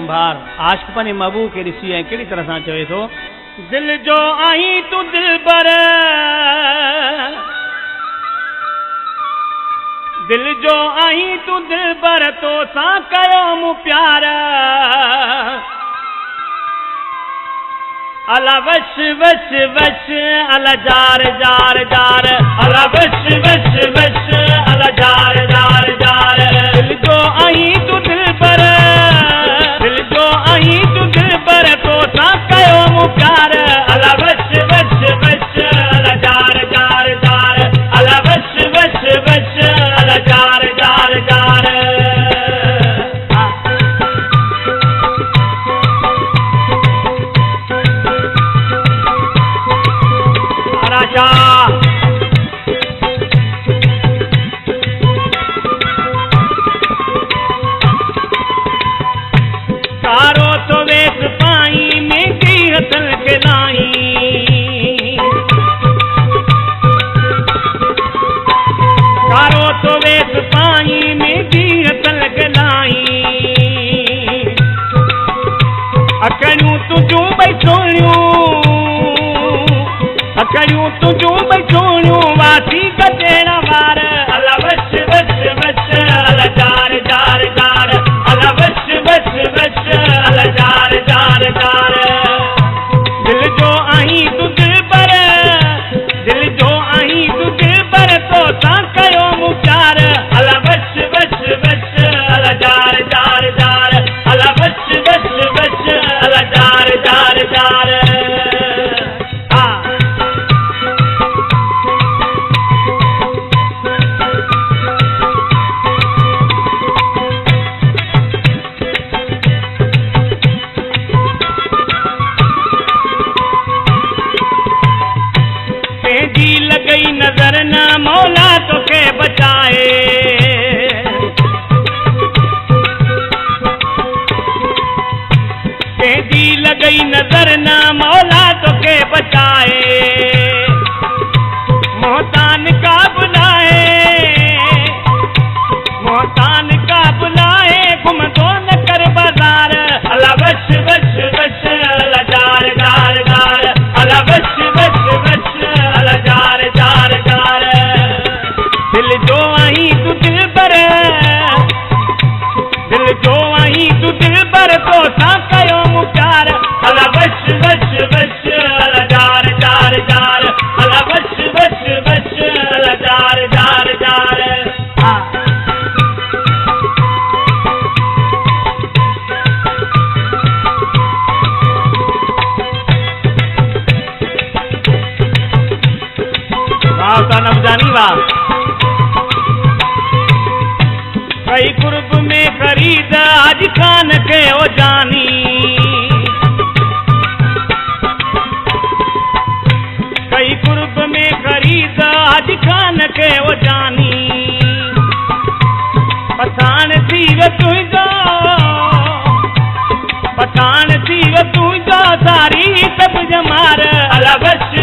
कुंभार आशिक पंहिंजे महबूब खे ॾिसी ऐं कहिड़ी तरह सां चवे थो, दिल जो आहीं तूं दिलबर, दिल जो आहीं तूं दिलबर, तो सां कयो मूं प्यार, अला वश वश वश अला जार जार जार, अला वश वश वश अला जार जार जार, दिल जो आहीं तूं दिलबर, दिल जो आहीं तूं दिलबर, तो सां कयो मूं प्यार, अला वश वश वश अला जार जार जार, अला वश वश वश अला जार जार जार। कारो तो वेस पाई में की हसन के लाई, कारो तो वेस पाई में की हसन के लाई, अकड़ियूं तुझूं भई सोणियूं, अकड़ियूं तुझूं भई सोणियूं, वासी गदेण वार, अला वश वश वश अला जार जार जार, अला वश वश वश अला जार जार जार, दिल जो आहीं तूं दिलबर, दिल जो आहीं तूं दिलबर, तो सां कयो मूं प्यार, अला वश वश वश अला जार जार जार, अला वश वश वश अला जार जार जार। तेजी लगई नजर न मौला तोखे बचाए, तेजी लगई नजर न मौला तोखे बचाए, मोहतान का बुलाए, मोहतान का बुलाए, घुमदो न कर बाजार, अला वश वश वश अला जार जार जार, अला वश वश वश अला जार जार जार, दिल जो आहीं तूं दिलबर, दिल जो आहीं तूं दिलबर, तो सां कयो मूं प्यार, अला वश वश वश अला जार जार जार, अला वश वश वश अला जार जार जार। नवजानी वाह, कई कुर्ब में खरीद आज खान के ओ जानी, कई कुर्ब में खरीद आज खान के ओ जानी, पठान थी वे तुझो, पठान थी वे तुझो, सारी सब जमार, अला वश